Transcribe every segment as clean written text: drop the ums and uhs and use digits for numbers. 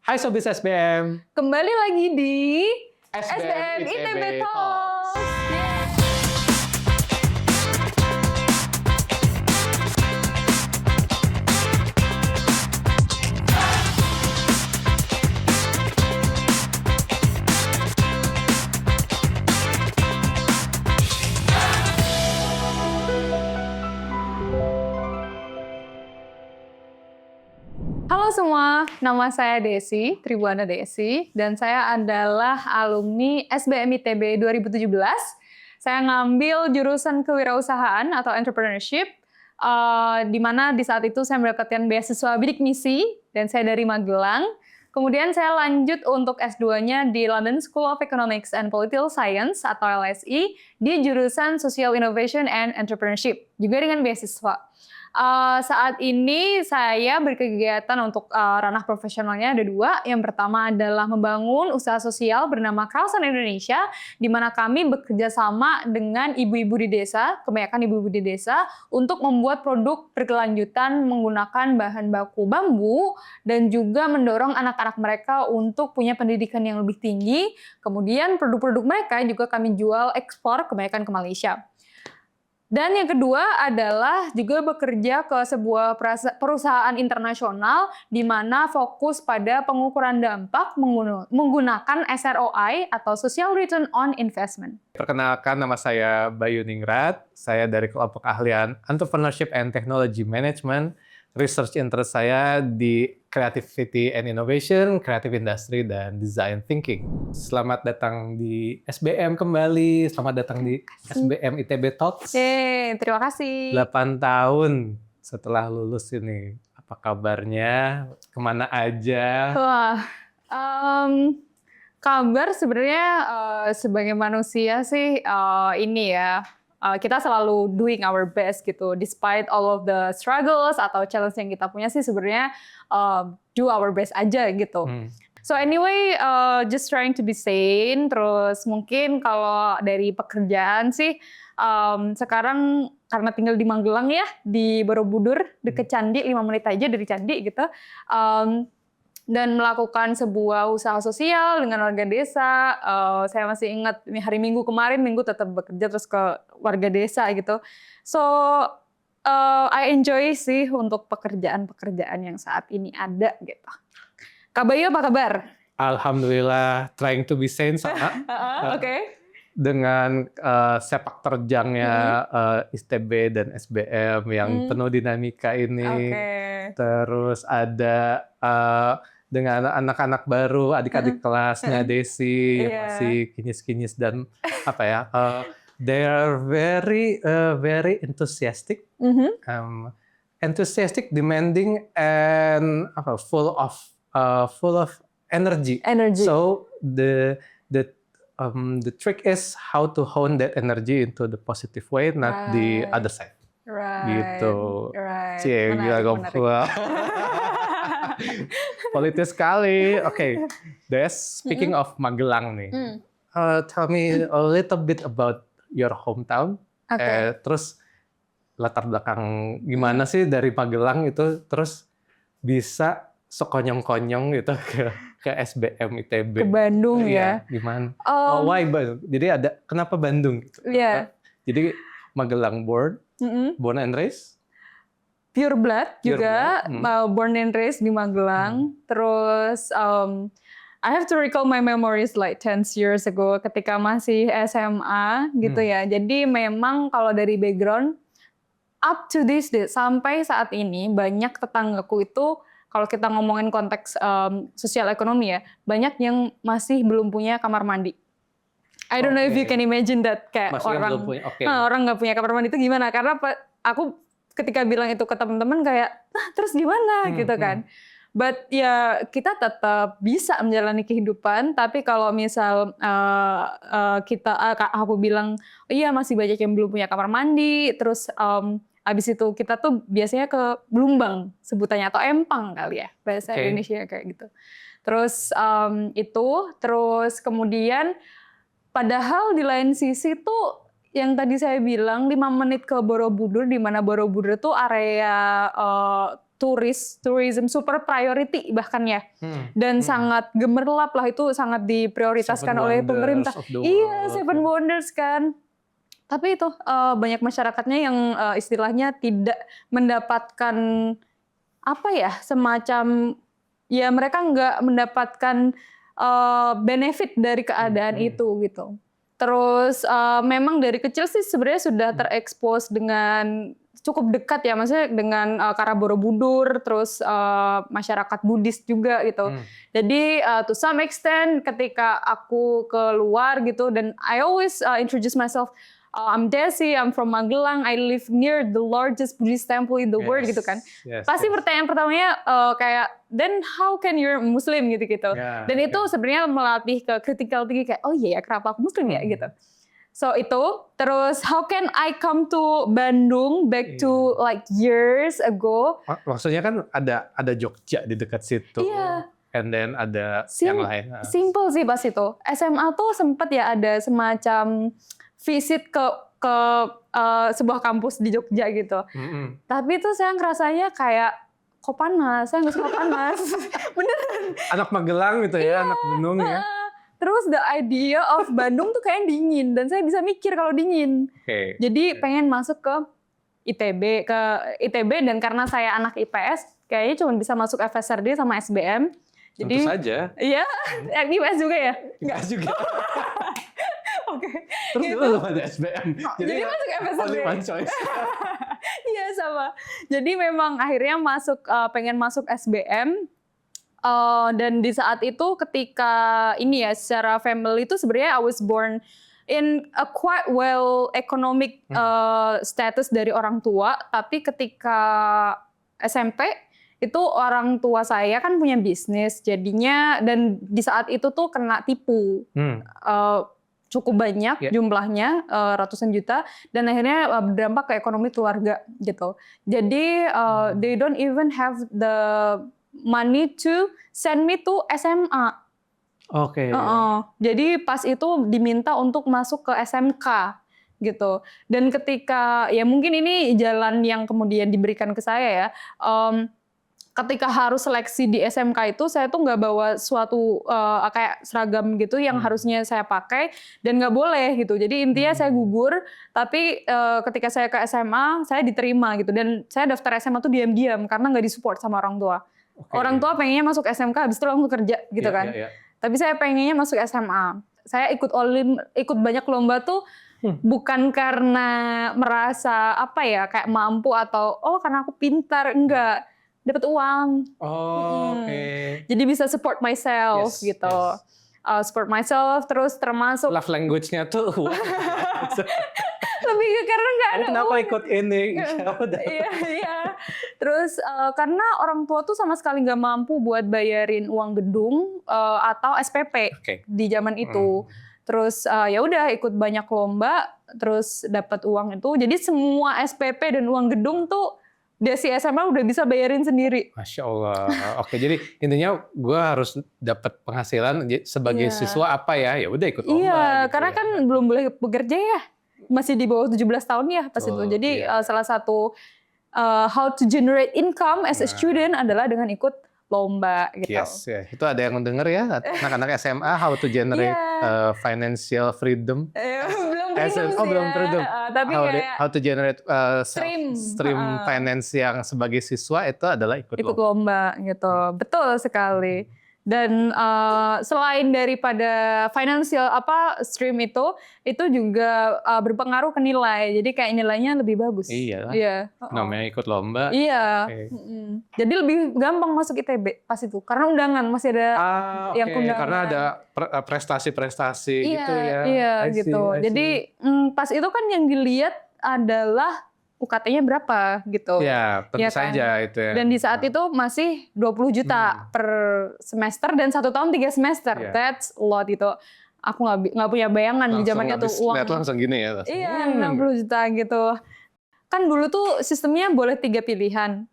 Hai Sobat SBM, Kembali lagi di SBM ITB ITB Talks. Halo semua, nama saya Desi, Tribuana Desi, dan saya adalah alumni SBM ITB 2017. Saya ngambil jurusan kewirausahaan atau entrepreneurship, di mana di saat itu saya mendapatkan beasiswa bidik misi, dan saya dari Magelang. Kemudian saya lanjut untuk S2-nya di London School of Economics and Political Science atau LSE di jurusan Social Innovation and Entrepreneurship, juga dengan beasiswa. Saat ini saya berkegiatan untuk ranah profesionalnya ada dua. Yang pertama adalah membangun usaha sosial bernama Kawasan Indonesia, di mana kami bekerja sama dengan ibu-ibu di desa, kebanyakan ibu-ibu di desa, untuk membuat produk berkelanjutan menggunakan bahan baku bambu dan juga mendorong anak-anak mereka untuk punya pendidikan yang lebih tinggi. Kemudian produk-produk mereka juga kami jual ekspor kebanyakan ke Malaysia. Dan yang kedua adalah juga bekerja ke sebuah perusahaan internasional di mana fokus pada pengukuran dampak menggunakan SROI atau Social Return on Investment. Perkenalkan, nama saya Bayu Ningrat. Saya dari kelompok ahlian Entrepreneurship and Technology Management. Research interest saya di Creativity and Innovation, Creative Industry, dan Design Thinking. Selamat datang di SBM kembali, selamat datang di SBM ITB Talks. Terima kasih. 8 tahun setelah lulus ini, apa kabarnya? Kemana aja? Wah, kabar sebenarnya sebagai manusia sih ini ya, kita selalu doing our best gitu, despite all of the struggles atau challenge yang kita punya sih sebenarnya do our best aja gitu. So anyway, just trying to be sane. Terus mungkin kalau dari pekerjaan sih, sekarang karena tinggal di Magelang ya, di Borobudur, deket Candi, 5 menit aja dari Candi gitu. Dan melakukan sebuah usaha sosial dengan warga desa. Saya masih ingat hari Minggu kemarin, Minggu tetap bekerja terus ke warga desa gitu. So, I enjoy sih untuk pekerjaan-pekerjaan yang saat ini ada gitu. Kak Bayu apa kabar? Alhamdulillah, trying to be sane sama. Oke. Dengan sepak terjangnya ITB dan SBM yang penuh dinamika ini. Terus ada dengan anak-anak baru, adik-adik kelasnya Desi yang masih kinyis-kinyis dan apa ya, they are very enthusiastic, demanding, and full of energy. So the trick is how to hone that energy into the positive way, not the other side. Gitu. Cie, gila gompa. Politis sekali. Oke, Des, speaking of Magelang nih, tell me a little bit about your hometown. Terus latar belakang gimana sih dari Magelang itu, terus bisa sekonyong-konyong gitu ke SBM ITB. Ke Bandung ya. Gimana? Why Bandung? Jadi ada kenapa Bandung? Gitu. Jadi Magelang born and raised. Pure blood juga, born and raised di Magelang. Terus I have to recall my memories like 10 years ago ketika masih SMA gitu ya. Jadi memang kalau dari background up to this day sampai saat ini banyak tetanggaku itu, kalau kita ngomongin konteks sosial ekonomi ya, banyak yang masih belum punya kamar mandi. I don't know if you can imagine that, kayak orang nggak punya kamar mandi itu gimana? Karena aku ketika bilang itu ke teman-teman kayak, terus gimana gitu kan. But ya kita tetap bisa menjalani kehidupan, tapi kalau misal aku bilang, iya masih banyak yang belum punya kamar mandi, terus abis itu kita tuh biasanya ke Blumbang sebutannya, atau empang kali ya bahasa Indonesia kayak gitu. Terus terus kemudian padahal di lain sisi tuh yang tadi saya bilang 5 menit ke Borobudur, di mana Borobudur tuh area tourism super priority bahkan ya. Dan sangat gemerlap lah, itu sangat diprioritaskan oleh pemerintah. Iya, Seven Wonders kan. Tapi itu banyak masyarakatnya yang istilahnya tidak mendapatkan apa ya, semacam ya mereka nggak mendapatkan benefit dari keadaan itu gitu. Terus memang dari kecil sih sebenarnya sudah terekspos dengan cukup dekat ya, maksudnya dengan Kara Borobudur, terus masyarakat Buddhis juga gitu. Jadi to some extent ketika aku keluar gitu, dan I always introduce myself, I'm Desi, I'm from Magelang, I live near the largest Buddhist temple in the world gitu kan. Pasti pertanyaan pertamanya kayak, then how can you're Muslim gitu-gitu. Dan itu sebenarnya melatih ke critical thinking kayak, oh iya ya kenapa aku Muslim ya gitu. So itu, terus how can I come to Bandung back to like years ago. Maksudnya kan ada Jogja di dekat situ. Iya. And then ada yang lain. Simple sih pas itu. SMA tuh sempet ya ada semacam visit ke sebuah kampus di Jogja gitu. Tapi itu saya ngerasanya kayak kok panas, saya nggak suka panas. Beneran. Anak Magelang gitu ya, anak gunung ya. Terus the idea of Bandung tuh kayak dingin, dan saya bisa mikir kalau dingin. Jadi pengen masuk ke ITB, dan karena saya anak IPS, kayaknya cuma bisa masuk FSRD sama SBM. Jadi, tentu saja. Iya, IPS juga ya? IPS juga. Oke. Terus itu belum ada SBM. Jadi masuk FSRD. Only one choice. Iya sama. Jadi memang akhirnya pengen masuk SBM. Dan di saat itu ketika ini ya secara family itu sebenarnya I was born in a quite well economic status dari orang tua. Tapi ketika SMP itu orang tua saya kan punya bisnis jadinya, dan di saat itu tuh kena tipu. Cukup banyak jumlahnya, ratusan juta, dan akhirnya berdampak ke ekonomi keluarga gitu. Jadi they don't even have the money to send me to SMA. Oke. Jadi pas itu diminta untuk masuk ke SMK gitu. Dan ketika ya mungkin ini jalan yang kemudian diberikan ke saya ya. Ketika harus seleksi di SMK itu saya tuh nggak bawa suatu kayak seragam gitu yang harusnya saya pakai, dan nggak boleh gitu. Jadi intinya saya gugur, tapi ketika saya ke SMA saya diterima gitu, dan saya daftar SMA tuh diam-diam karena nggak disupport sama orang tua. Orang tua pengennya masuk SMK habis itu langsung kerja gitu kan. Tapi saya pengennya masuk SMA. Saya ikut banyak lomba tuh bukan karena merasa apa ya kayak mampu atau karena aku pintar, enggak. Dapat uang. Jadi bisa support myself gitu. Support myself, terus termasuk love language-nya tuh. Lebih karena nggak ada kenapa uang. ikut ini? Iya. Terus karena orang tua tuh sama sekali nggak mampu buat bayarin uang gedung atau SPP di zaman itu. Terus ya udah ikut banyak lomba, terus dapat uang itu. Jadi semua SPP dan uang gedung tuh Desi SMA udah bisa bayarin sendiri. Masya Allah. Oke, jadi intinya gue harus dapat penghasilan sebagai siswa apa ya? Ya udah ikut lomba. Iya, gitu karena kan belum boleh bekerja ya. Masih di bawah 17 tahun ya pas itu. Jadi salah satu how to generate income as a student adalah dengan ikut lomba gitu. Itu ada yang mendengar ya, anak-anak SMA how to generate financial freedom. Belum freedom. Tapi how to generate stream finance yang sebagai siswa itu adalah ikut lomba gitu. Betul sekali. Dan selain daripada financial stream itu juga berpengaruh ke nilai. Jadi kayak nilainya lebih bagus. Iya. Namanya ikut lomba. Iya. Jadi lebih gampang masuk ITB pas itu karena undangan masih ada yang undangan. Karena ada prestasi-prestasi gitu ya. Iya gitu. Jadi pas itu kan yang dilihat adalah UKT-nya berapa gitu. Ya, tentu saja itu ya. Dan di saat itu masih 20 juta per semester dan 1 tahun 3 semester. That's a lot itu. Aku nggak punya bayangan di zamannya tuh uang. Langsung gini ya. Iya, 60 juta gitu. Kan dulu tuh sistemnya boleh 3 pilihan.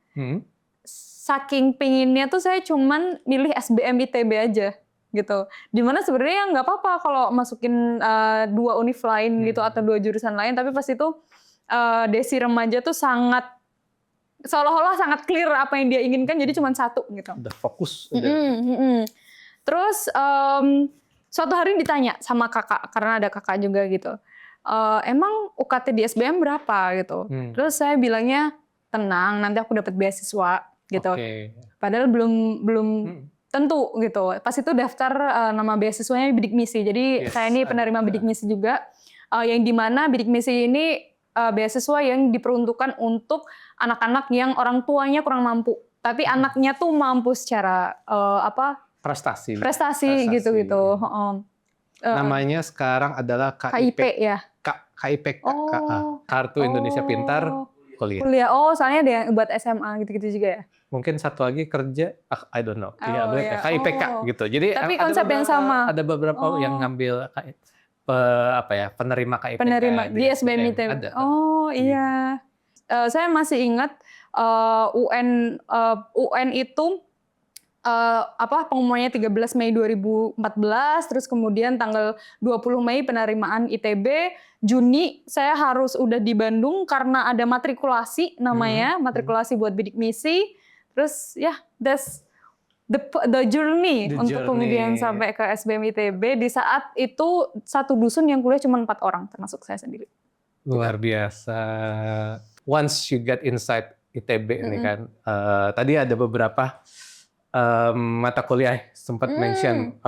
Saking pinginnya tuh saya cuman milih SBM ITB aja gitu. Dimana sebenarnya nggak apa-apa kalau masukin 2 univ lain gitu atau 2 jurusan lain. Tapi pas itu Desi remaja tuh sangat seolah-olah sangat clear apa yang dia inginkan, jadi cuma satu gitu. Udah fokus. Terus suatu hari ditanya sama kakak, karena ada kakak juga gitu. Emang UKT di SBM berapa gitu? Terus saya bilangnya tenang, nanti aku dapat beasiswa gitu. Padahal belum tentu gitu. Pas itu daftar nama beasiswanya bidik misi. Jadi saya ini penerima bidik misi juga. Yang dimana bidik misi ini beasiswa yang diperuntukkan untuk anak-anak yang orang tuanya kurang mampu, tapi anaknya tuh mampu secara prestasi gitu. Namanya sekarang adalah KIP ya. KIP, Kartu Indonesia Pintar Kuliah. Oh, soalnya ada yang buat SMA gitu-gitu juga ya. Mungkin satu lagi kerja, I don't know. KIPK gitu. Jadi tapi konsep yang sama. Ada beberapa yang ngambil penerima KIPK di SBM ITB. Oh iya. Saya masih ingat UN itu pengumumannya 13 Mei 2014, terus kemudian tanggal 20 Mei penerimaan ITB, Juni saya harus udah di Bandung karena ada matrikulasi namanya, matrikulasi buat bidik misi. Terus ya, that's the journey untuk kemudian sampai ke SBM ITB. Di saat itu satu dusun yang kuliah cuma 4 orang, termasuk saya sendiri. Luar biasa. Once you get inside ITB ini kan, tadi ada beberapa mata kuliah sempat mention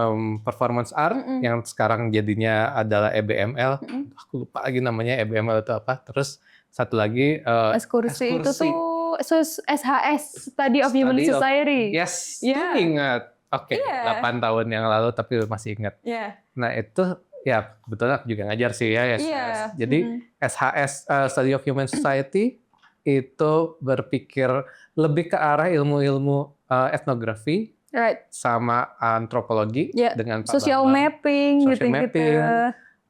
performance art yang sekarang jadinya adalah EBML. Aku lupa lagi namanya EBML itu apa. Terus satu lagi ekskursi itu tuh SHS, Study of Human Society. Yes, ingat. Oke, 8 tahun yang lalu tapi masih ingat. Nah itu ya betul aku juga ngajar sih ya SHS. Jadi SHS Study of Human Society itu berpikir lebih ke arah ilmu-ilmu etnografi, sama antropologi dengan Pak social mapping,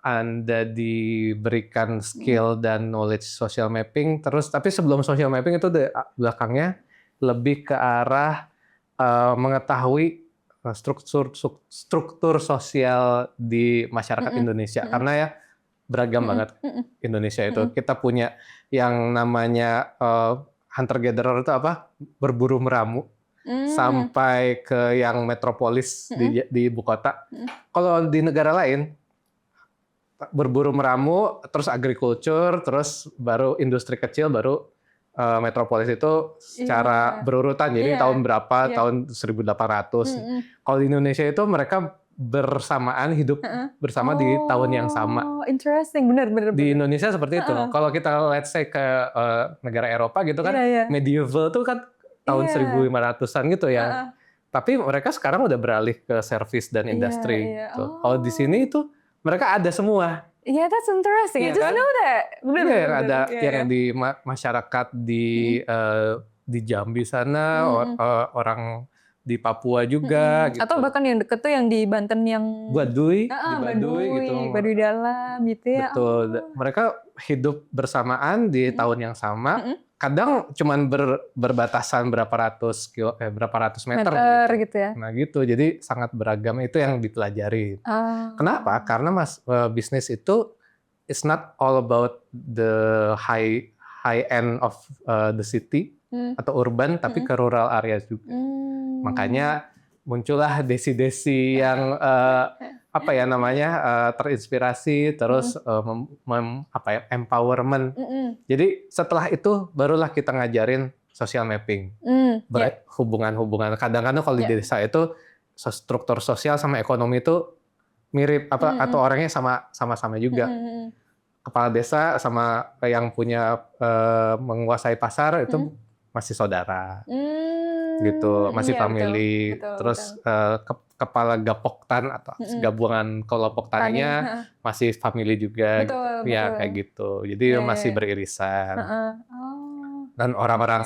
Anda diberikan skill dan knowledge social mapping. Terus tapi sebelum social mapping itu belakangnya lebih ke arah mengetahui struktur sosial di masyarakat Indonesia, karena ya beragam banget Indonesia itu. Kita punya yang namanya hunter gatherer itu berburu meramu. Sampai ke yang metropolis di ibu kota. Kalau di negara lain berburu meramu, terus agriculture, terus baru industri kecil, baru metropolis itu secara berurutan. Jadi tahun berapa, tahun 1800. Kalau di Indonesia itu mereka bersamaan hidup bersama di tahun yang sama. Interesting, benar. Di Indonesia seperti itu. Kalau kita let's say ke negara Eropa gitu kan, medieval tuh kan tahun 1500-an gitu ya. Tapi mereka sekarang udah beralih ke service dan industri. Gitu. Kalau di sini itu mereka ada semua. That's interesting. I just know that. Benar. Yang di masyarakat di Jambi sana, orang di Papua juga. Gitu. Atau bahkan yang deket tuh yang di Banten yang Baduy, di Baduy gitu. Baduy dalam gitu ya. Betul. Mereka hidup bersamaan di tahun yang sama. Kadang cuman berbatasan berapa ratus meter gitu ya. Nah gitu, jadi sangat beragam, itu yang dipelajari. Kenapa? Karena bisnis itu it's not all about the high end of the city atau urban, tapi ke rural area juga. Makanya muncullah desi-desi yang terinspirasi, terus empowerment. Jadi setelah itu barulah kita ngajarin social mapping, hubungan-hubungan. Kadang-kadang kalau di desa itu struktur sosial sama ekonomi itu mirip atau orangnya sama-sama juga. Kepala desa sama yang punya menguasai pasar itu masih saudara. Gitu, masih family. Betul. Terus kepala gapoktan atau gabungan kelompok taninya masih family juga. Betul. Kayak gitu. Jadi masih beririsan. Dan orang-orang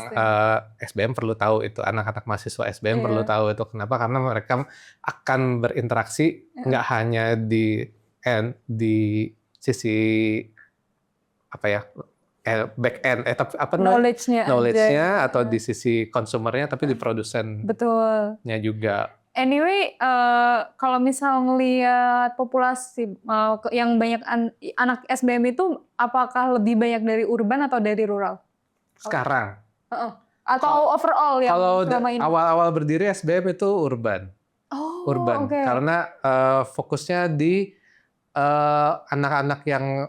SBM perlu tahu itu, anak-anak mahasiswa SBM perlu tahu itu. Kenapa? Karena mereka akan berinteraksi nggak hanya di sisi back end, knowledge-nya atau di sisi konsumernya, tapi di produsennya juga. Anyway, kalau misal ngelihat populasi yang banyak anak SBM itu, apakah lebih banyak dari urban atau dari rural? Sekarang Atau overall yang Kalau selama ini? awal-awal berdiri SBM itu urban. Oh, Urban. oke. Karena fokusnya di anak-anak yang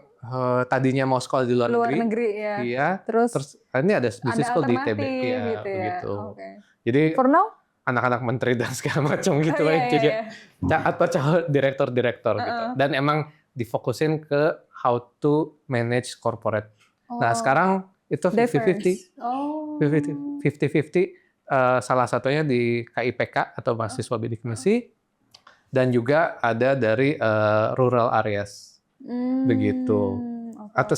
tadinya mau sekolah di luar negeri. ya. Iya. Terus Ini ada bisnis school di ITB. alternatif Iya, gitu ya. begitu. Oke. Jadi For now? anak-anak menteri dan segala macam gitu Iya, aja. iya, iya. Atau direktur-direktur gitu. Dan emang difokusin ke how to manage corporate. Nah, sekarang itu 50-50. Oh. 50-50. Salah satunya di KIPK atau mahasiswa bidik misi, dan juga ada dari rural areas. Begitu. Atau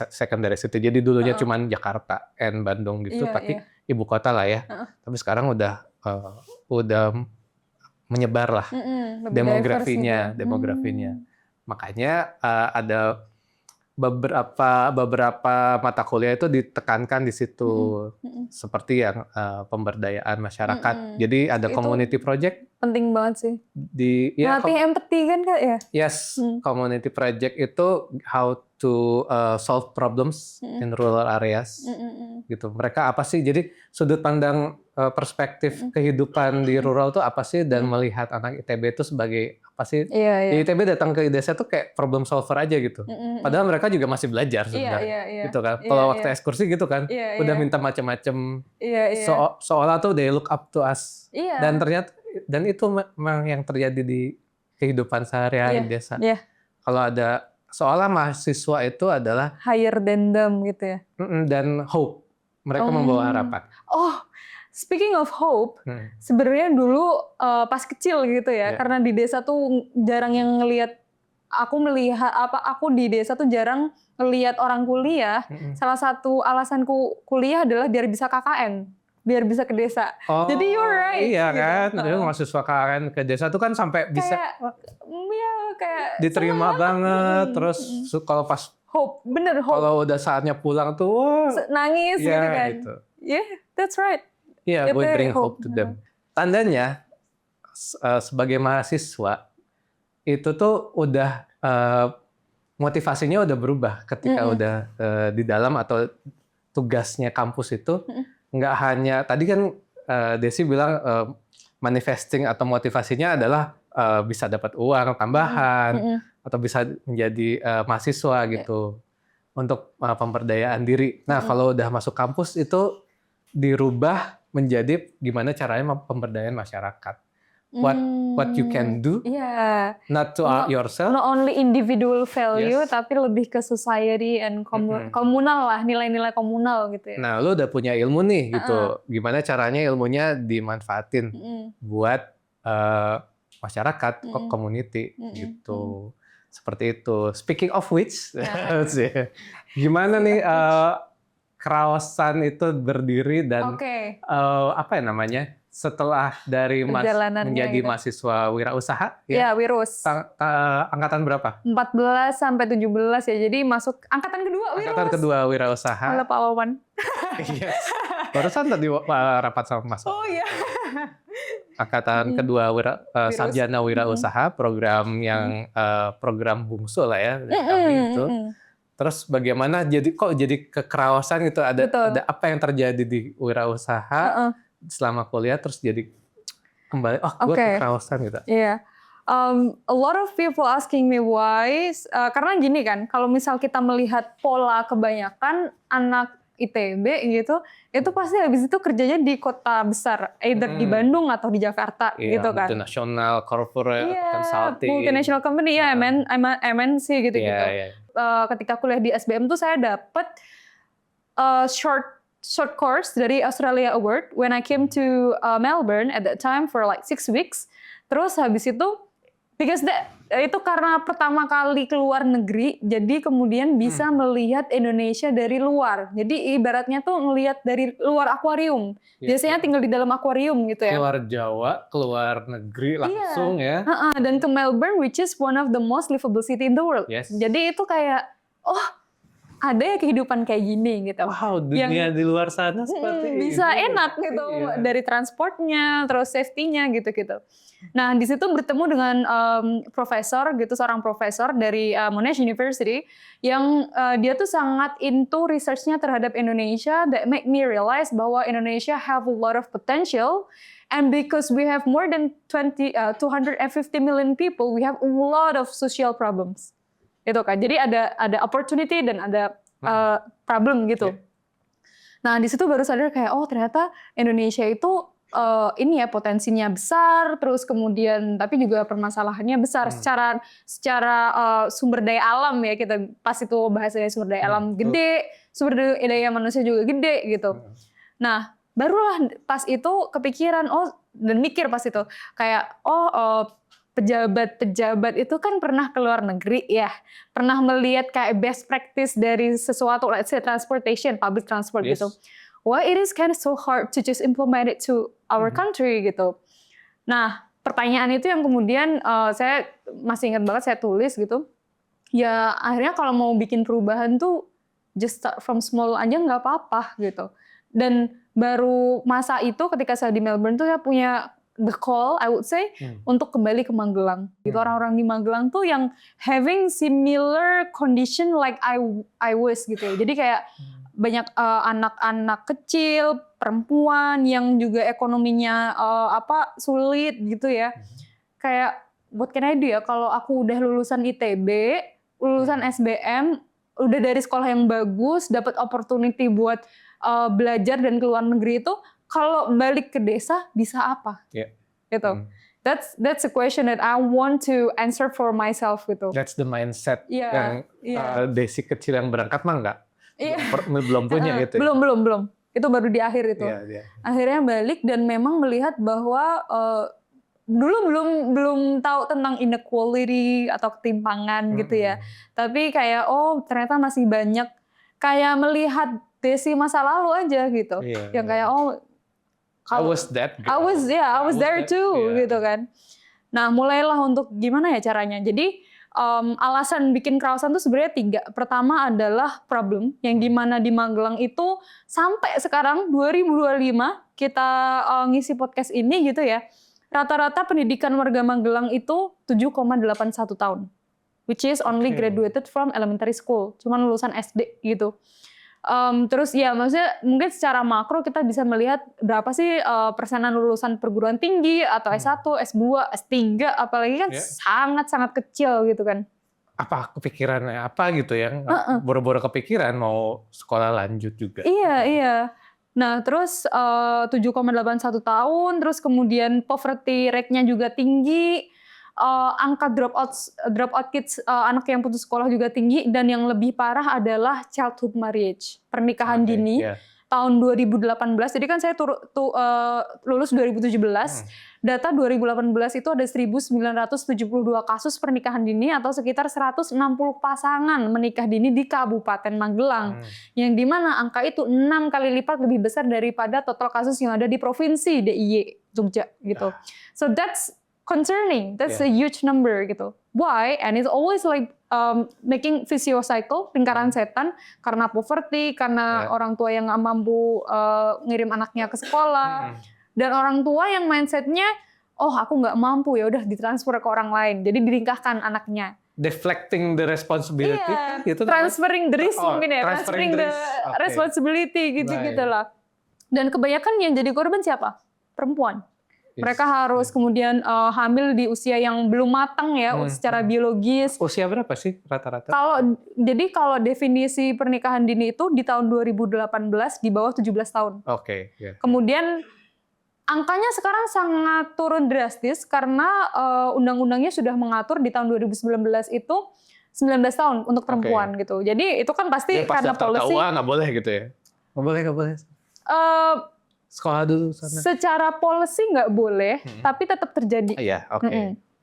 secondary city. Jadi dulunya cuman Jakarta and Bandung gitu, tapi ibu kota lah ya. Tapi sekarang udah menyebar lah demografinya. Makanya ada beberapa mata kuliah itu ditekankan di situ, seperti yang pemberdayaan masyarakat. Jadi ada community project. Penting banget sih. Melatih empathy kan Kak ya? Yes, community project itu how to solve problems in rural areas. Gitu. Mereka apa sih? Jadi sudut pandang perspektif kehidupan di rural itu apa sih, dan melihat anak ITB itu sebagai apa sih? Di ITB datang ke desa tuh kayak problem solver aja gitu. Padahal mereka juga masih belajar sebenarnya. Gitu kan. Kalau waktu ekskursi gitu kan, udah minta macam-macam. Seolah tuh they look up to us. Dan ternyata itu memang yang terjadi di kehidupan sehari-hari di desa. Kalau ada seolah mahasiswa itu adalah higher than them gitu ya. Dan hope. Mereka membawa harapan. Oh, speaking of hope, sebenarnya dulu pas kecil gitu ya, karena di desa tuh jarang yang ngelihat, aku di desa tuh jarang ngelihat orang kuliah. Salah satu alasanku kuliah adalah biar bisa KKN, biar bisa ke desa. Jadi you're right. Iya kan, mahasiswa KKN ke desa tuh kan sampai bisa kayak diterima banget. Terus kalau pas hope. Kalau udah saatnya pulang tuh nangis gitu kan. Gitu. Yeah, that's right. Yeah, we bring hope to them. Tandanya sebagai mahasiswa itu tuh udah motivasinya udah berubah ketika udah di dalam, atau tugasnya kampus itu nggak hanya tadi kan Desi bilang manifesting atau motivasinya adalah bisa dapat uang tambahan atau bisa menjadi mahasiswa gitu untuk pemberdayaan diri. Nah, kalau udah masuk kampus itu dirubah menjadi gimana caranya pemberdayaan masyarakat. What you can do, not to yourself. Not only individual value, tapi lebih ke society and komunal lah, nilai-nilai komunal gitu ya. Nah, lu udah punya ilmu nih gitu. Gimana caranya ilmunya dimanfaatin buat masyarakat, community gitu. Seperti itu. Speaking of which, gimana nih Kraosan itu berdiri dan apa ya namanya? Setelah dari menjadi mahasiswa wirausaha, Wirus. Angkatan berapa? 14 sampai 17 ya. Jadi masuk angkatan kedua Wirus. Angkatan kedua wirausaha. Halo Pak Wawan. Yes. Barusan tadi rapat sama Mas. Oh iya. Angkatan kedua sarjana wirausaha, program yang program bungsu lah ya kami itu. Terus bagaimana jadi kekraosan gitu, ada apa yang terjadi di wirausaha selama kuliah, terus jadi kembali gue kekraosan gitu. Iya. A lot of people asking me why, karena gini kan, kalau misal kita melihat pola kebanyakan anak ITB gitu, itu pasti habis itu kerjanya di kota besar, either di Bandung atau di Jakarta gitu kan. Multinational corporate consulting. Multinational company MNC gitu-gitu. Ketika kuliah di SBM tuh saya dapat short course dari Australia Award when I came to Melbourne at that time for like 6 weeks. Terus habis itu itu karena pertama kali keluar negeri, jadi kemudian bisa melihat Indonesia dari luar. Jadi ibaratnya tuh ngelihat dari luar akuarium. Biasanya tinggal di dalam akuarium gitu ya. Keluar Jawa, keluar negeri langsung ya. Dan ke Melbourne, which is one of the most livable city in the world. Yes. Jadi itu kayak, ada ya kehidupan kayak gini gitu. Wow, dunia di luar sana seperti bisa ini. enak gitu, Iya. dari transportnya, terus safety-nya gitu-gitu. Nah, di situ bertemu dengan profesor gitu, seorang profesor dari Monash University yang dia tuh sangat into research-nya terhadap Indonesia, that make me realize bahwa Indonesia have a lot of potential, and because we have more than 250 million people, we have a lot of social problems. Itu kan. Jadi ada opportunity dan ada problem gitu. Yeah. Nah, di situ baru sadar kayak oh ternyata Indonesia itu ini ya potensinya besar, terus kemudian tapi juga permasalahannya besar secara sumber daya alam ya, kita pas itu bahasanya sumber daya alam gede, sumber daya manusia juga gede gitu. Nah, barulah pas itu kepikiran dan mikir pas itu kayak pejabat-pejabat itu kan pernah ke luar negeri ya, pernah melihat kayak best practice dari sesuatu, let's say transportation, public transport gitu. Why it is kind of so hard to just implement it to our country gitu. Nah, pertanyaan itu yang kemudian saya masih ingat banget saya tulis gitu. Ya akhirnya kalau mau bikin perubahan tuh just start from small aja nggak apa-apa gitu. Dan baru masa itu ketika saya di Melbourne tuh saya punya the call, I would say, untuk kembali ke Magelang. Gitu, orang-orang di Magelang tuh yang having similar condition like I was gitu ya. Jadi kayak banyak anak-anak kecil, perempuan yang juga ekonominya sulit gitu ya. Kayak what can I do ya kalau aku udah lulusan ITB, lulusan SBM, udah dari sekolah yang bagus, dapat opportunity buat belajar dan ke luar negeri itu, kalau balik ke desa bisa apa? Gitu. That's a question that I want to answer for myself gitu. That's the mindset yang Desi kecil yang berangkat mah enggak? Belum punya gitu. Belum. Itu baru di akhir itu. Akhirnya balik dan memang melihat bahwa dulu belum tahu tentang inequality atau ketimpangan gitu ya. Tapi kayak ternyata masih banyak kayak melihat Desi masa lalu aja gitu. Yang kayak I was that girl. I was there too gitu kan. Nah, mulailah untuk gimana ya caranya. Jadi alasan bikin Crowdsound itu sebenarnya 3. Pertama adalah problem yang dimana di Magelang itu sampai sekarang 2025 kita ngisi podcast ini gitu ya. Rata-rata pendidikan warga Magelang itu 7,81 tahun. Which is only graduated from elementary school. Cuman lulusan SD gitu. Terus ya maksudnya mungkin secara makro kita bisa melihat berapa sih persenan lulusan perguruan tinggi atau S1, S2, S3 apalagi kan sangat-sangat kecil gitu kan. Apa kepikirannya apa gitu ya? Boro-boro kepikiran mau sekolah lanjut juga. Iya. Nah, terus 7,81 tahun, terus kemudian poverty rate-nya juga tinggi. Angka dropout kids, anak yang putus sekolah juga tinggi, dan yang lebih parah adalah childhood marriage, pernikahan dini. Tahun 2018, jadi kan saya lulus 2017, data 2018 itu ada 1.972 kasus pernikahan dini atau sekitar 160 pasangan menikah dini di Kabupaten Magelang, yang dimana angka itu 6 kali lipat lebih besar daripada total kasus yang ada di provinsi DIY Jogja gitu. So that's concerning. That's a huge number gitu. Why? And it's always like making vicious cycle, lingkaran setan, karena poverty, karena orang tua yang nggak mampu ngirim anaknya ke sekolah, dan orang tua yang mindsetnya, aku nggak mampu ya udah ditransfer ke orang lain, jadi diringkahkan anaknya. Deflecting the responsibility, gitu. Transferring the risk mungkin ya, transferring the responsibility gitu lah. Dan kebanyakan yang jadi korban siapa? Perempuan. Mereka harus kemudian hamil di usia yang belum matang ya, secara biologis. Usia berapa sih rata-rata? Kalau definisi pernikahan dini itu di tahun 2018 di bawah 17 tahun. Kemudian angkanya sekarang sangat turun drastis karena undang-undangnya sudah mengatur di tahun 2019 itu 19 tahun untuk perempuan gitu. Jadi itu kan pasti karena policy. Nggak boleh gitu ya? Nggak boleh. Sekolah dulu sana. Secara policy nggak boleh, tapi tetap terjadi.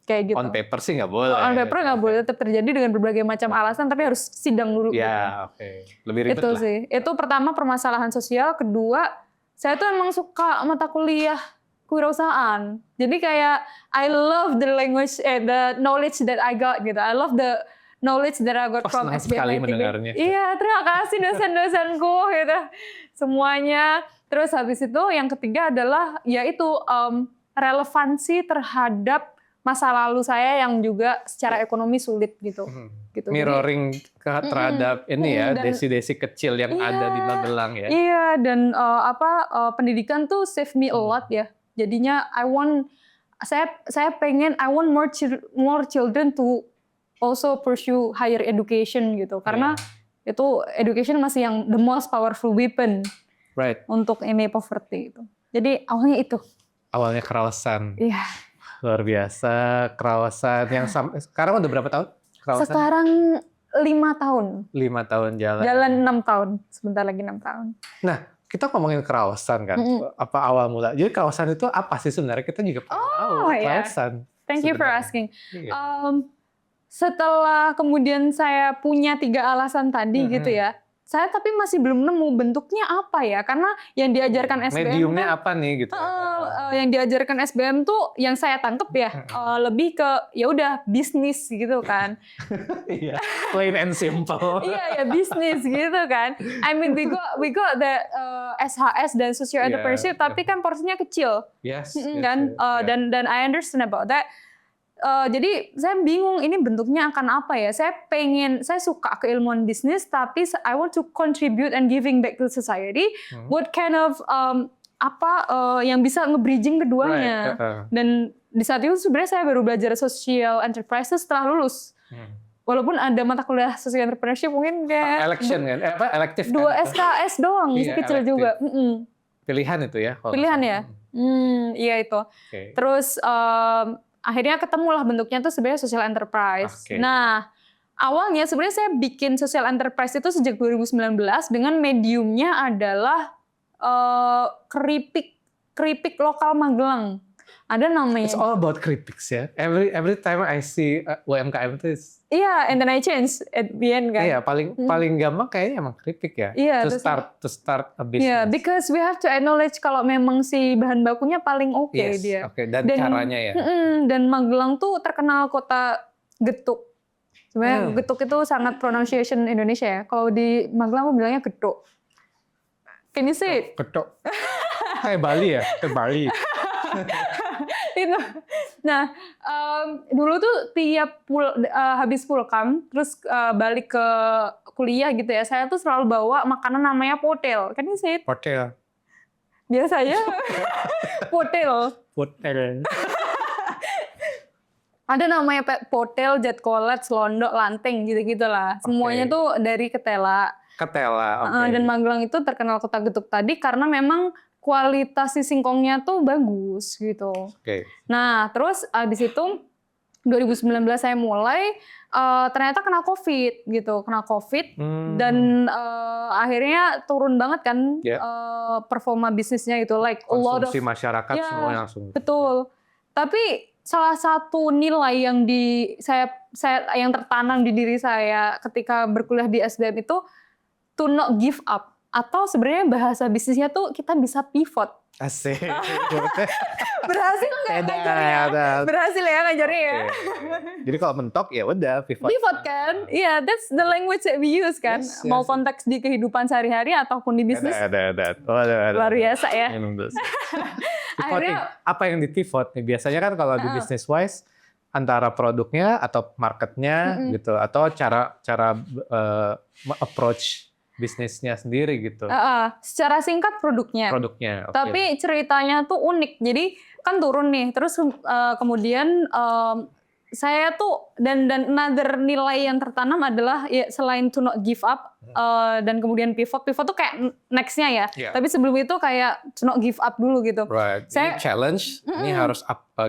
Kayak gitu. On paper sih nggak boleh. On paper nggak boleh, tetap terjadi dengan berbagai macam alasan, tapi harus sidang dulu. Lebih ribet itu lah. Sih. Itu pertama permasalahan sosial. Kedua, saya tuh emang suka mata kuliah kewirausahaan. Jadi kayak I love the language, the knowledge that I got gitu. I love the knowledge that I got from senang sekali SBM ITB. mendengarnya. Iya, terima kasih dosen-dosenku gitu. Semuanya. Terus habis itu yang ketiga adalah yaitu relevansi terhadap masa lalu saya yang juga secara ekonomi sulit gitu. Gitu. Mirroring terhadap ini ya, desi-desi kecil yang ada di Magelang ya. Iya, dan pendidikan tuh save me a lot ya. Jadinya saya pengen I want more children to also pursue higher education gitu. Karena itu education masih yang the most powerful weapon untuk ini poverty itu. Jadi awalnya itu. Awalnya kerawasan. Iya. Luar biasa, kerawasan yang sekarang udah berapa tahun? Kerawasan? Sekarang 5 tahun. 5 tahun jalan. Jalan 6 tahun. Sebentar lagi 6 tahun. Nah, kita ngomongin kerawasan kan. Apa awal mula? Jadi kerawasan itu apa sih sebenarnya? Kita juga pengen tahu kerawasan. Thank you for asking. Iya. Setelah kemudian saya punya 3 alasan tadi gitu ya. Saya tapi masih belum nemu bentuknya apa ya, karena yang diajarkan SBM mediumnya apa nih gitu. Yang diajarkan SBM tuh yang saya tangkep ya lebih ke ya udah bisnis gitu kan. Iya, plain and simple. Iya ya bisnis gitu kan. I mean we got the SHS dan social entrepreneurship tapi kan porsinya kecil. Yes. Kan dan I understand about that. Jadi saya bingung ini bentuknya akan apa ya. Saya suka keilmuan bisnis tapi I want to contribute and giving back to society. What kind of yang bisa nge-bridging keduanya. Dan di saat itu sebenarnya saya baru belajar social enterprises setelah lulus. Walaupun ada mata kuliah social entrepreneurship mungkin kayak election kan, elective 2 SKS doang, masih kecil juga. Pilihan itu ya. Pilihan ya. Iya itu. Terus akhirnya ketemulah bentuknya tuh sebenarnya social enterprise. Nah, awalnya sebenarnya saya bikin social enterprise itu sejak 2019 dengan mediumnya adalah keripik lokal Magelang. Ada namanya. It's all about keripik ya. Every time I see UMKM itu iya, and then I change at the end kan. Iya, paling gampang kayaknya emang keripik ya. Iya, to start a business. Yeah, because we have to acknowledge kalau memang si bahan bakunya paling oke dia. Dan caranya ya. Dan Magelang tuh terkenal kota getuk. Sebenarnya getuk itu sangat pronunciation Indonesia ya. Kalau di Magelang aku bilangnya getuk. Can you say it? Getuk. Kayak Bali ya? Kayak Bali. Itu. Nah, dulu tuh tiap habis pulkam, terus balik ke kuliah gitu ya, saya tuh selalu bawa makanan namanya potel. Kan ini sih? Potel. Biasanya potel. Potel. Ada namanya potel, jet kolet, selondok, lanteng gitu-gitu lah. Semuanya tuh dari ketela. Ketela, Dan Magelang itu terkenal kota getuk tadi karena memang kualitas si singkongnya tuh bagus gitu. Nah, terus abis itu 2019 saya mulai ternyata kena COVID gitu, dan akhirnya turun banget kan performa bisnisnya itu konsumsi masyarakat semua langsung. Betul. Tapi salah satu nilai yang saya yang tertanam di diri saya ketika berkuliah di SBM itu to not give up. Atau sebenarnya bahasa bisnisnya tuh kita bisa pivot. Asik. Berhasil nggak ngajarnya? Berhasil ya ngajarnya ya. Jadi kalau mentok ya udah pivot. Pivot kan? Iya, that's the language that we use kan. Mau konteks di kehidupan sehari-hari ataupun di bisnis. Ada. Luar biasa ya. Akhirnya apa yang di pivot nih? Biasanya kan kalau di business wise antara produknya atau marketnya gitu atau cara approach bisnisnya sendiri gitu. Secara singkat produknya. Tapi ceritanya tuh unik. Jadi kan turun nih. Terus kemudian saya tuh dan another nilai yang tertanam adalah ya selain to not give up dan kemudian pivot tuh kayak next-nya ya. Tapi sebelum itu kayak to not give up dulu gitu. Ini challenge. Ini harus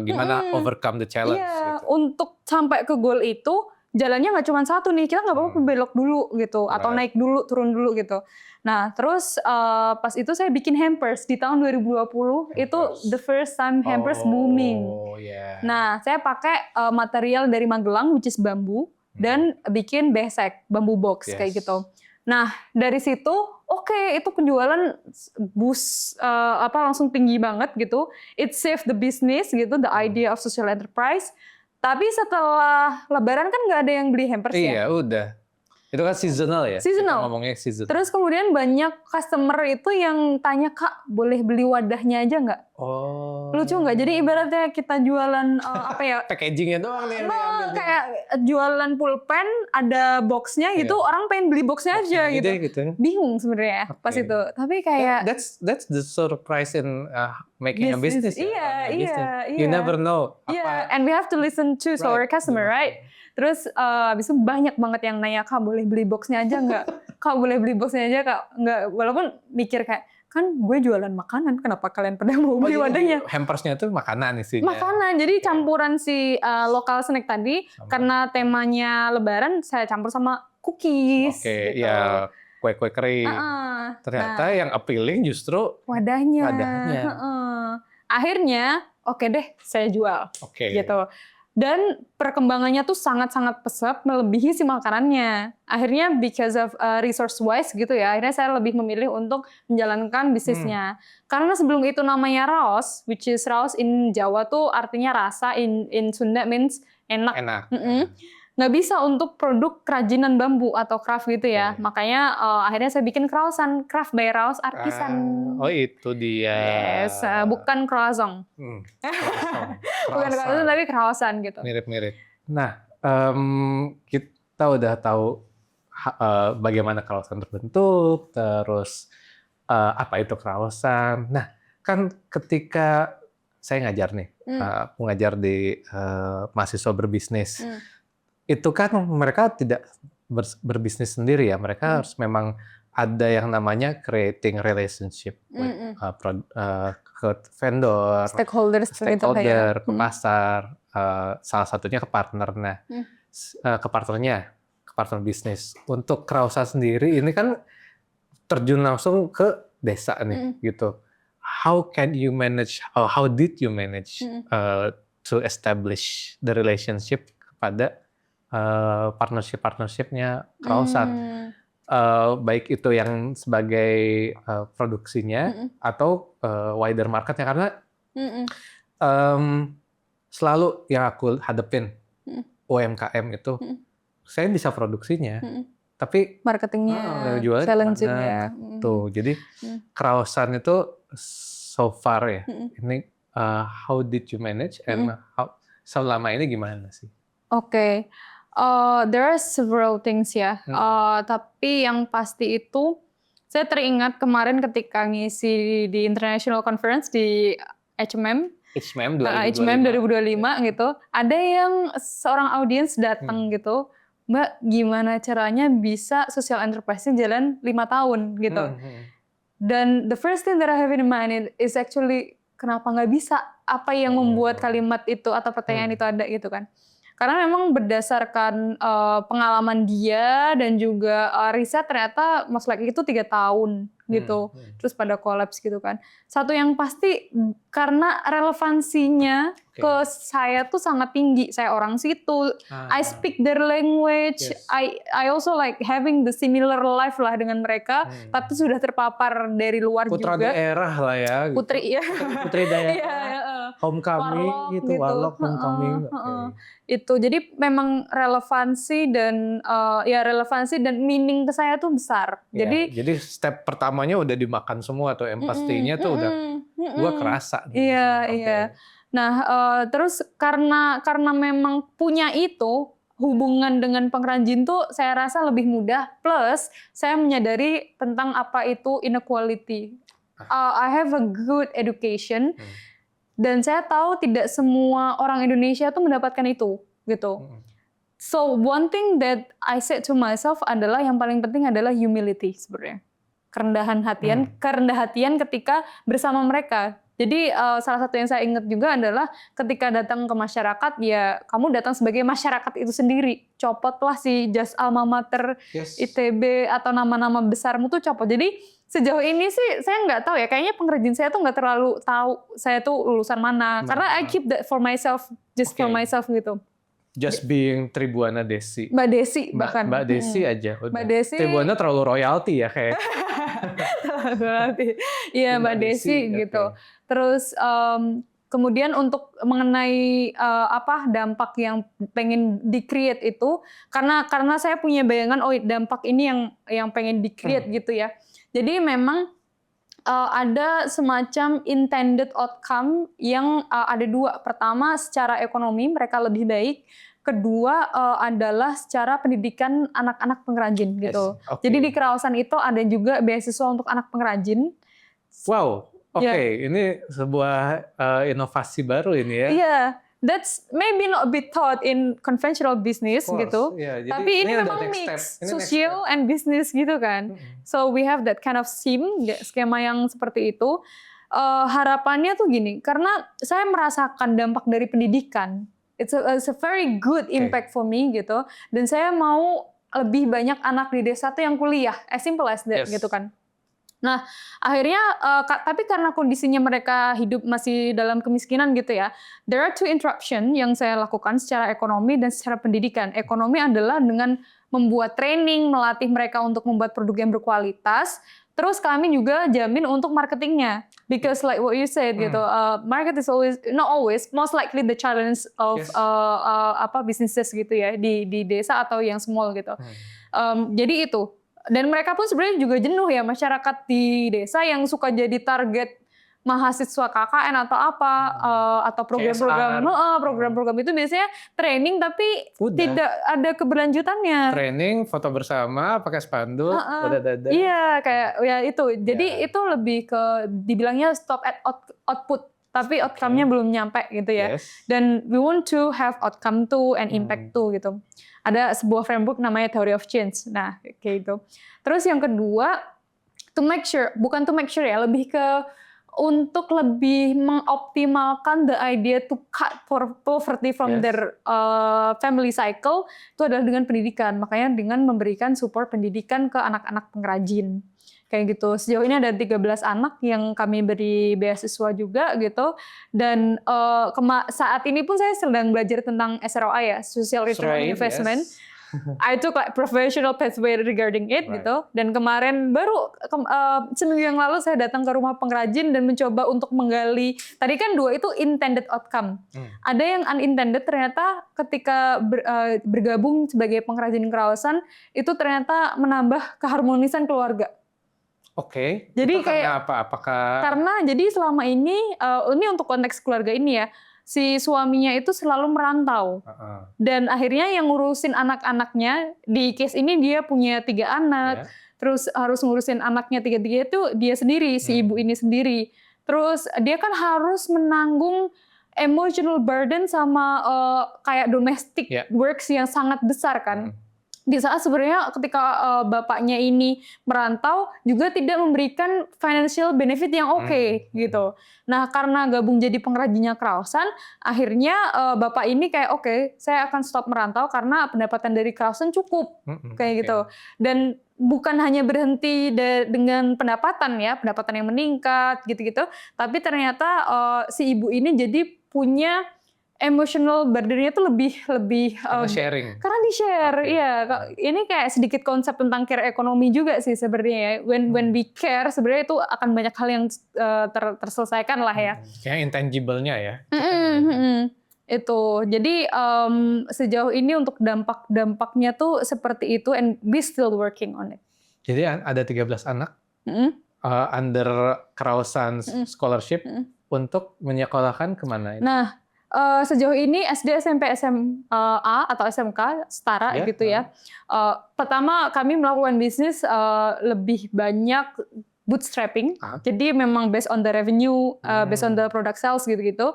gimana overcome the challenge. Gitu. Untuk sampai ke goal itu jalannya nggak cuma satu nih, kita nggak apa-apa belok dulu gitu, atau naik dulu, turun dulu gitu. Nah, terus pas itu saya bikin hampers di tahun 2020, itu the first time hampers booming. Nah, saya pakai material dari Magelang, which is bambu, dan bikin besek, bambu box kayak gitu. Nah, dari situ, itu penjualan langsung tinggi banget gitu. It saved the business gitu, the idea of social enterprise. Tapi setelah Lebaran kan nggak ada yang beli hampers ya. Iya, udah. Itu kan seasonal ya? Seasonal. Kita ngomongnya seasonal. Terus kemudian banyak customer itu yang tanya, Kak, boleh beli wadahnya aja nggak? Oh. Lucu nggak? Jadi ibaratnya kita jualan apa ya? Packagingnya doang nih. Kayak jualan pulpen, ada boxnya gitu, orang pengen beli boxnya aja gitu. Bingung sebenarnya pas itu. Tapi kayak that's the surprise in making a business. Iya. You never know. Yeah, and we have to listen to our customer, right? Terus abis itu banyak banget yang nanya, Kak boleh beli boxnya aja nggak? Kak boleh beli boxnya aja Kak? Nggak, walaupun mikir kayak, kan gue jualan makanan, kenapa kalian pada mau beli wadahnya? Hampersnya itu makanan isinya. Makanan, jadi campuran si local snack tadi, karena temanya Lebaran, saya campur sama cookies. Oke, gitu. ya kue-kue kering. Ternyata yang appealing justru wadahnya. Akhirnya, oke deh, saya jual. Gitu. Dan perkembangannya tuh sangat-sangat pesat, melebihi si makanannya. Akhirnya because of resource wise gitu ya, akhirnya saya lebih memilih untuk menjalankan bisnisnya. Karena sebelum itu namanya raos, which is raos in Jawa tuh artinya rasa, in Sunda means enak. Nggak bisa untuk produk kerajinan bambu atau craft gitu ya. Makanya akhirnya saya bikin kraosan, craft by Raos Artisan. Oh itu dia. Yes, bukan croissant. Bukan croissant tapi kraosan gitu. Mirip-mirip. Nah, kita udah tahu bagaimana kraosan terbentuk, terus apa itu kraosan. Nah, kan ketika saya ngajar nih, mengajar di mahasiswa berbisnis. Itu kan mereka tidak berbisnis sendiri ya, mereka harus memang ada yang namanya creating relationship ke vendor, stakeholder ke pasar, salah satunya ke partner. Nah, ke partner bisnis. Untuk Krausa sendiri ini kan terjun langsung ke desa nih, gitu. How did you manage to establish the relationship kepada partnership-nya Krausan, baik itu yang sebagai produksinya atau wider marketnya, karena selalu yang aku hadepin UMKM itu, saya bisa produksinya, tapi marketingnya jualnya challenging ya. Tuh, jadi Krausan itu so far ya, ini how did you manage and selama ini gimana sih? Oke. There are several things ya, tapi yang pasti itu saya teringat kemarin ketika ngisi di International Conference di HMM 2025 gitu, ada yang seorang audiens datang gitu, Mbak gimana caranya bisa social enterprise-nya jalan 5 tahun gitu. Dan the first thing that I have in mind is actually kenapa nggak bisa, apa yang membuat kalimat itu atau pertanyaan itu ada gitu kan. Karena memang berdasarkan pengalaman dia dan juga riset ternyata most likely itu 3 tahun gitu. Terus pada collapse gitu kan. Satu yang pasti karena relevansinya ke saya tuh sangat tinggi. Saya orang situ. I speak their language. I also like having the similar life lah dengan mereka. Tapi sudah terpapar dari luar Putra juga. Putra daerah lah ya. Gitu. Putri daerah. Homecoming gitu. Warlock homecoming. Itu jadi memang relevansi dan relevansi dan meaning ke saya tuh besar. Jadi step pertamanya udah dimakan semua tuh, empatinya tuh udah gua kerasa. Iya. Nah, terus karena memang punya itu hubungan dengan pengrajin tuh saya rasa lebih mudah. Plus saya menyadari tentang apa itu inequality. I have a good education. Dan saya tahu tidak semua orang Indonesia tuh mendapatkan itu, gitu. So one thing that I said to myself adalah yang paling penting adalah humility sebenarnya, kerendahan hatian ketika bersama mereka. Jadi salah satu yang saya ingat juga adalah ketika datang ke masyarakat, ya kamu datang sebagai masyarakat itu sendiri. Copotlah si jas alma mater ITB atau nama-nama besarmu tuh copot. Jadi sejauh ini sih saya nggak tahu ya, kayaknya pengrajin saya tuh nggak terlalu tahu saya tuh lulusan mana. Karena I keep that for myself, for myself gitu. Just being Tribuana Desi. Mbak Desi bahkan. Mbak Desi aja. Udah. Mbak Desi. Tribuana terlalu royalty ya kayak. Iya Mbak Desi gitu. Terus kemudian untuk mengenai dampak yang pengen di-create itu, karena saya punya bayangan dampak ini yang pengen di-create gitu ya. Jadi memang ada semacam intended outcome yang ada dua. Pertama, secara ekonomi mereka lebih baik. Kedua adalah secara pendidikan anak-anak pengrajin gitu. Yes, okay. Jadi di Krausan itu ada juga beasiswa untuk anak pengrajin. Wow, oke. Yeah. Ini sebuah inovasi baru ini ya. Yeah. That's maybe not be taught in conventional business gitu. Yeah, Tapi ini memang mix social and business gitu kan. So we have that kind of skema yang seperti itu. Harapannya tuh gini, karena saya merasakan dampak dari pendidikan. It's a very good impact for me gitu. Dan saya mau lebih banyak anak di desa tuh yang kuliah, as simple as that gitu kan. Nah, akhirnya, tapi karena kondisinya mereka hidup masih dalam kemiskinan gitu ya, there are two interruption yang saya lakukan secara ekonomi dan secara pendidikan. Ekonomi adalah dengan membuat training, melatih mereka untuk membuat produk yang berkualitas, terus kami juga jamin untuk marketingnya. Because like what you said gitu, market is always, not always, most likely the challenge of businesses gitu ya, di desa atau yang small gitu. Jadi itu. Dan mereka pun sebenarnya juga jenuh ya, masyarakat di desa yang suka jadi target mahasiswa KKN atau apa, atau program-program itu biasanya training tapi tidak ada keberlanjutannya. Training, foto bersama, pakai spanduk, udah. Iya, kayak ya itu. Jadi itu lebih ke dibilangnya stop at output, tapi outcome-nya belum nyampe gitu ya. Dan we want to have outcome too and impact too gitu. Ada sebuah framework namanya Theory of Change. Nah, kayak gitu. Terus yang kedua, bukan to make sure ya, lebih ke untuk lebih mengoptimalkan the idea to cut poverty from their family cycle, itu adalah dengan pendidikan. Makanya dengan memberikan support pendidikan ke anak-anak pengrajin. Kayak gitu. Sejauh ini ada 13 anak yang kami beri beasiswa juga gitu. Dan saat ini pun saya sedang belajar tentang SROI ya, Social Return on Investment. I took like professional pathway regarding it gitu. Dan kemarin baru seminggu yang lalu saya datang ke rumah pengrajin dan mencoba untuk menggali. Tadi kan 2 itu intended outcome. Ada yang unintended, ternyata ketika bergabung sebagai pengrajin Krausan itu ternyata menambah keharmonisan keluarga. Oke. Jadi itu karena apa? Apakah karena jadi selama ini untuk konteks keluarga ini ya, si suaminya itu selalu merantau. Dan akhirnya yang ngurusin anak-anaknya, di case ini dia punya 3 anak, terus harus ngurusin anaknya 3 itu dia sendiri, si ibu ini sendiri. Terus dia kan harus menanggung emotional burden sama kayak domestic works yang sangat besar kan. Di saat sebenarnya ketika bapaknya ini merantau juga tidak memberikan financial benefit yang oke gitu. Nah, karena gabung jadi pengrajinnya Krausan, akhirnya bapak ini kayak oke, saya akan stop merantau karena pendapatan dari Krausan cukup kayak gitu. Dan bukan hanya berhenti dengan pendapatan ya, pendapatan yang meningkat gitu-gitu, tapi ternyata si ibu ini jadi punya emotional burden-nya tuh lebih sharing. Karena di-share, iya. Ini kayak sedikit konsep tentang care ekonomi juga sih sebenarnya ya. When we care, sebenarnya itu akan banyak hal yang terselesaikan lah ya. Yang intangible-nya ya. Itu. Jadi sejauh ini untuk dampaknya tuh seperti itu, and we still working on it. Jadi ada 13 anak under Krausan Scholarship untuk menyekolahkan kemana? Nah, sejauh ini SD, SMP, SMA atau SMK setara gitu ya. Pertama kami melakukan bisnis lebih banyak bootstrapping. Jadi memang based on the revenue, based on the product sales gitu-gitu.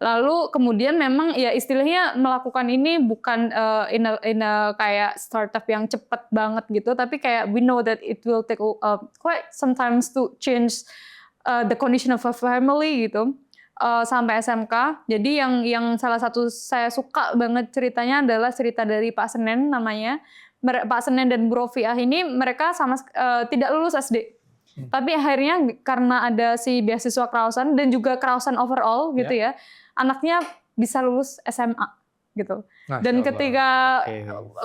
Lalu kemudian memang ya istilahnya melakukan ini bukan in a kayak startup yang cepat banget gitu, tapi kayak we know that it will take quite sometimes to change the condition of a family gitu. Sampai SMK. Jadi yang salah satu saya suka banget ceritanya adalah cerita dari Pak Senen namanya. Pak Senen dan Bu Rofiah ini mereka sama tidak lulus SD. Tapi akhirnya karena ada si beasiswa Krausan dan juga Krausan overall gitu ya, anaknya bisa lulus SMA gitu. Dan ketika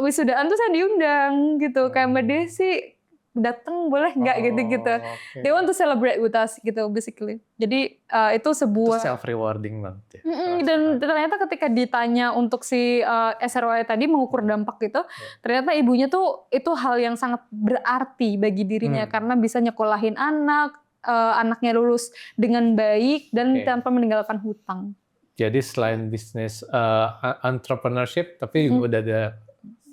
wisudaan tuh saya diundang gitu, kayak Mbak Desi datang boleh nggak gitu-gitu. Okay. They want to celebrate with us gitu basically. Jadi itu Itu sebuah self rewarding banget ya. dan ternyata ketika ditanya untuk si SROI tadi mengukur dampak gitu, ternyata ibunya tuh itu hal yang sangat berarti bagi dirinya karena bisa nyekolahin anaknya lulus dengan baik dan tanpa meninggalkan hutang. Jadi selain bisnis entrepreneurship, tapi juga udah ada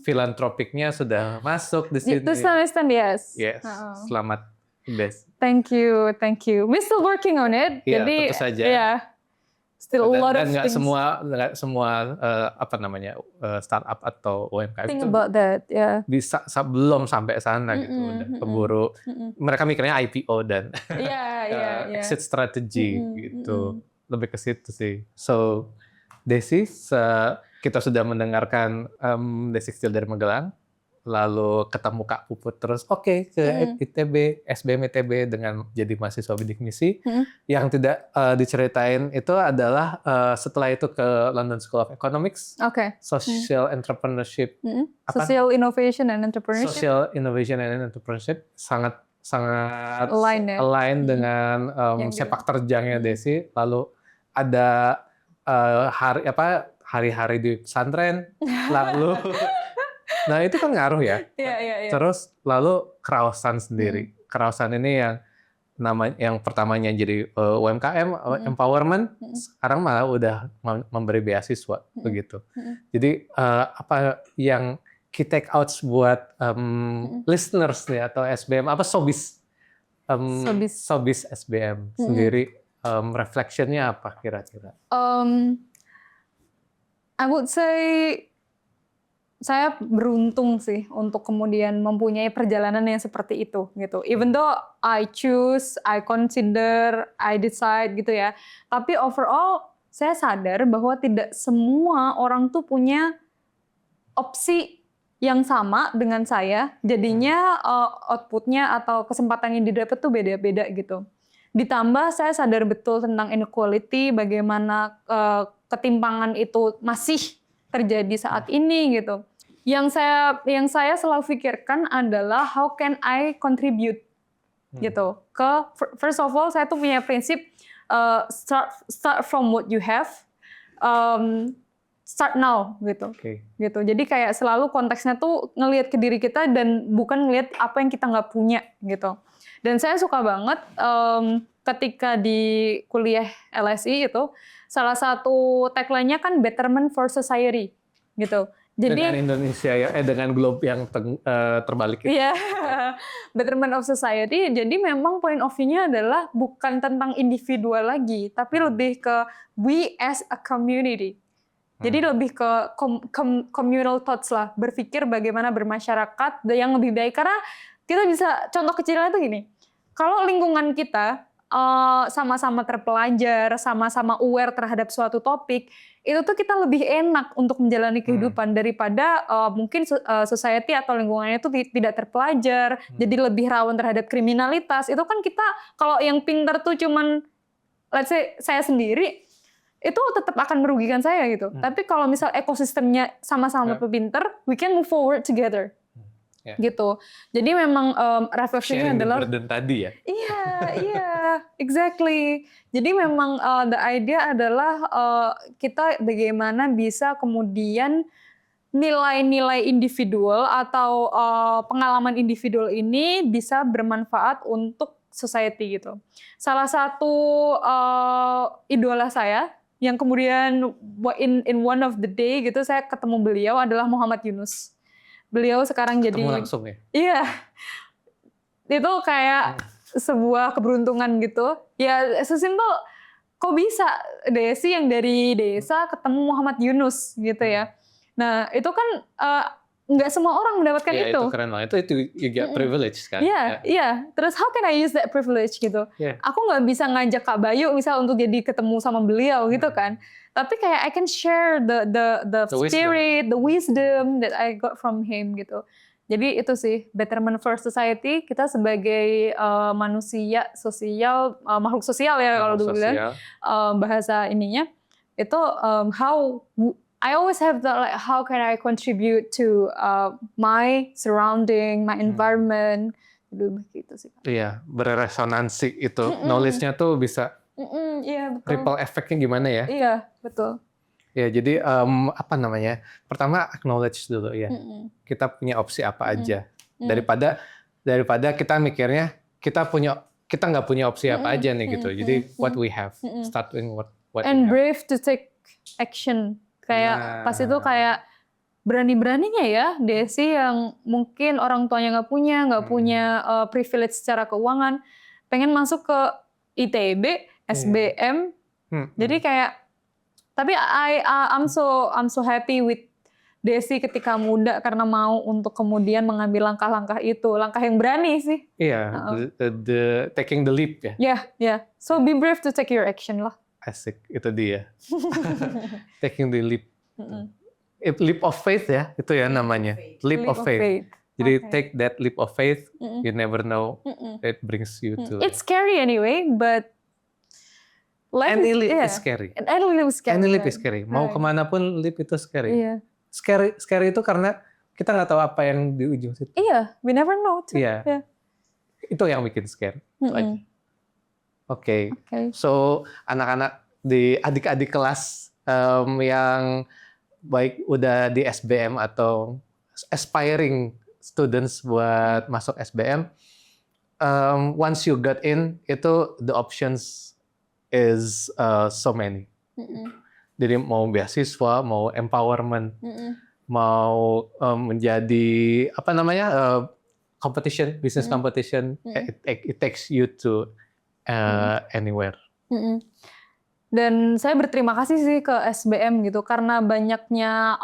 filantropiknya sudah masuk di sini. To some extent, yes. Yes, selamat best. Thank you. We're still working on it. Iya, Jadi, tentu saja. still a lot of dan things. nggak semua startup atau UMKM Think itu about that, bisa belum sampai sana gitu, udah keburu. Mereka mikirnya IPO dan exit strategy gitu, lebih ke situ sih. So, Desi, kita sudah mendengarkan Desi Kecil dari Magelang, lalu ketemu Kak Puput terus ke ITB, SBM ITB dengan jadi mahasiswa bidik misi. Yang tidak diceritain itu adalah setelah itu ke London School of Economics, Social Entrepreneurship, Social Innovation and Entrepreneurship. Social Innovation and Entrepreneurship sangat align dengan sepak terjangnya Desi. Lalu ada hari-hari di pesantren, lalu nah itu kan ngaruh ya. Terus lalu Krausan sendiri. Krausan ini yang pertamanya jadi UMKM empowerment, sekarang malah udah memberi beasiswa begitu. Jadi apa yang key take outs buat listeners nih atau SBM sobis SBM sendiri, reflectionnya apa kira-kira? I would say saya beruntung sih untuk kemudian mempunyai perjalanan yang seperti itu gitu. Even though I choose, I consider, I decide gitu ya. Tapi overall saya sadar bahwa tidak semua orang tuh punya opsi yang sama dengan saya. Jadinya outputnya atau kesempatan yang didapat tuh beda-beda gitu. Ditambah saya sadar betul tentang inequality, bagaimana ketimpangan itu masih terjadi saat ini gitu. Yang saya selalu pikirkan adalah how can I contribute gitu. First of all saya tuh punya prinsip start from what you have, start now gitu. Gitu. Jadi kayak selalu konteksnya tuh ngelihat ke diri kita dan bukan ngelihat apa yang kita nggak punya gitu. Dan saya suka banget ketika di kuliah LSI itu salah satu tagline-nya kan betterment for society gitu. Jadi dengan Indonesia ya, dengan globe yang terbalik. Iya, betterment of society. Jadi memang point of view-nya adalah bukan tentang individual lagi, tapi lebih ke we as a community. Jadi lebih ke communal thoughts lah, berpikir bagaimana bermasyarakat yang lebih baik. Karena kita bisa, contoh kecilnya itu gini, kalau lingkungan kita sama-sama terpelajar, sama-sama aware terhadap suatu topik, itu tuh kita lebih enak untuk menjalani kehidupan daripada mungkin society atau lingkungannya itu tidak terpelajar, jadi lebih rawan terhadap kriminalitas. Itu kan kita, kalau yang pintar tuh cuman, let's say saya sendiri, itu tetap akan merugikan saya gitu. Tapi kalau misal ekosistemnya sama-sama pintar, we can move forward together. Gitu. Jadi memang refleksinya adalah burden tadi ya. Iya, exactly. Jadi memang the idea adalah kita bagaimana bisa kemudian nilai-nilai individual atau pengalaman individual ini bisa bermanfaat untuk society gitu. Salah satu idola saya yang kemudian in one of the day gitu saya ketemu beliau adalah Muhammad Yunus. Beliau sekarang ketemu langsung ya? Iya. Itu kayak sebuah keberuntungan gitu. Ya sesimpel kok bisa Desi yang dari desa ketemu Muhammad Yunus gitu ya. Nah itu kan nggak semua orang mendapatkan itu. Itu keren banget. Itu you get privilege kan? Iya. Terus how can I use that privilege gitu? Aku nggak bisa ngajak Kak Bayu misal untuk jadi ketemu sama beliau gitu kan. Tapi kayak I can share the spirit, the wisdom that I got from him gitu. Jadi itu sih betterment for society, kita sebagai manusia sosial, makhluk sosial ya kalau dulu bilang bahasa ininya itu how I always have the like how can I contribute to my surrounding, my environment Lebih gitu sih. Iya, beresonansi itu. Knowledge-nya tuh bisa Iya betul. ripple effect-nya gimana ya? Iya betul. Ya, jadi apa namanya? Pertama acknowledge dulu ya. Kita punya opsi apa aja. Daripada kita mikirnya kita nggak punya opsi apa aja nih gitu. Jadi what we have, start doing what And we have. brave to take action. Kayak pas itu kayak berani-beraninya ya Desi yang mungkin orang tuanya nggak punya privilege secara keuangan, pengen masuk ke ITB, SBM. Jadi kayak tapi I'm so happy with Desi ketika muda karena mau untuk kemudian mengambil langkah-langkah itu, langkah yang berani sih. Iya, the taking the leap ya. Yeah. So be brave to take your action lah. Asik, itu dia. Taking the leap. Leap of faith ya, itu ya namanya. Leap of faith. Jadi take that leap of faith, you never know it brings you to. It's scary anyway, but life any leap is is scary. Any leap is scary. Any leap is scary. Mau kemana pun leap itu scary. Iya. Scary itu karena kita nggak tahu apa yang di ujung situ. Iya, we never know. Iya. Yeah. Itu yang bikin scary. Itu aja. Oke. So anak-anak di adik-adik kelas yang baik udah di SBM atau aspiring students buat masuk SBM, once you got in, itu the options is so many. Jadi mau beasiswa, mau empowerment, mau menjadi apa namanya competition, business competition, it takes you to anywhere. Dan saya berterima kasih sih ke SBM gitu karena banyaknya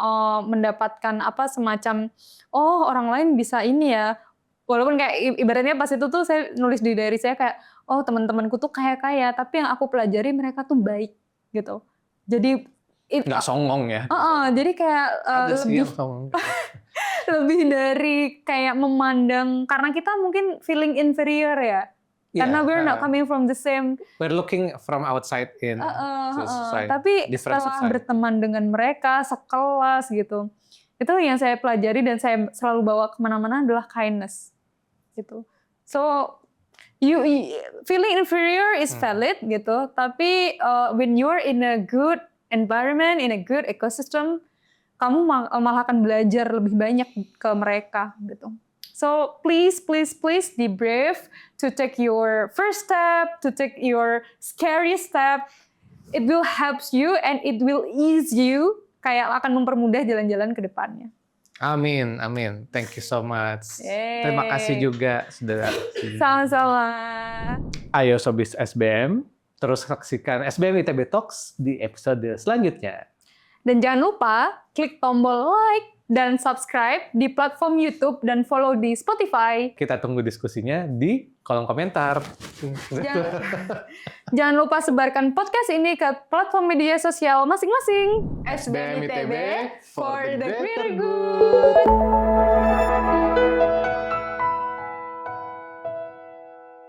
mendapatkan apa semacam orang lain bisa ini ya. Walaupun kayak ibaratnya pas itu tuh saya nulis di diary saya kayak teman-temanku tuh kaya-kaya tapi yang aku pelajari mereka tuh baik gitu. Jadi nggak songong ya. Jadi kayak lebih dari kayak memandang karena kita mungkin feeling inferior ya. Karena we're not coming from the same. We're looking from outside in society. Tapi setelah berteman dengan mereka sekelas gitu, itu yang saya pelajari dan saya selalu bawa kemana-mana adalah kindness, gitu. So you feeling inferior is valid gitu, tapi when you're in a good environment, in a good ecosystem, kamu malah akan belajar lebih banyak ke mereka gitu. So please be brave to take your first step, to take your scary step. It will help you and it will ease you, kayak akan mempermudah jalan-jalan ke depannya. Amin. Thank you so much. Terima kasih juga sudah. Sama-sama. Ayo Sobis SBM, terus saksikan SBM ITB Talks di episode selanjutnya. Dan jangan lupa klik tombol like dan subscribe di platform YouTube dan follow di Spotify. Kita tunggu diskusinya di kolom komentar. Jangan lupa sebarkan podcast ini ke platform media sosial masing-masing. SBM ITB for the greater good.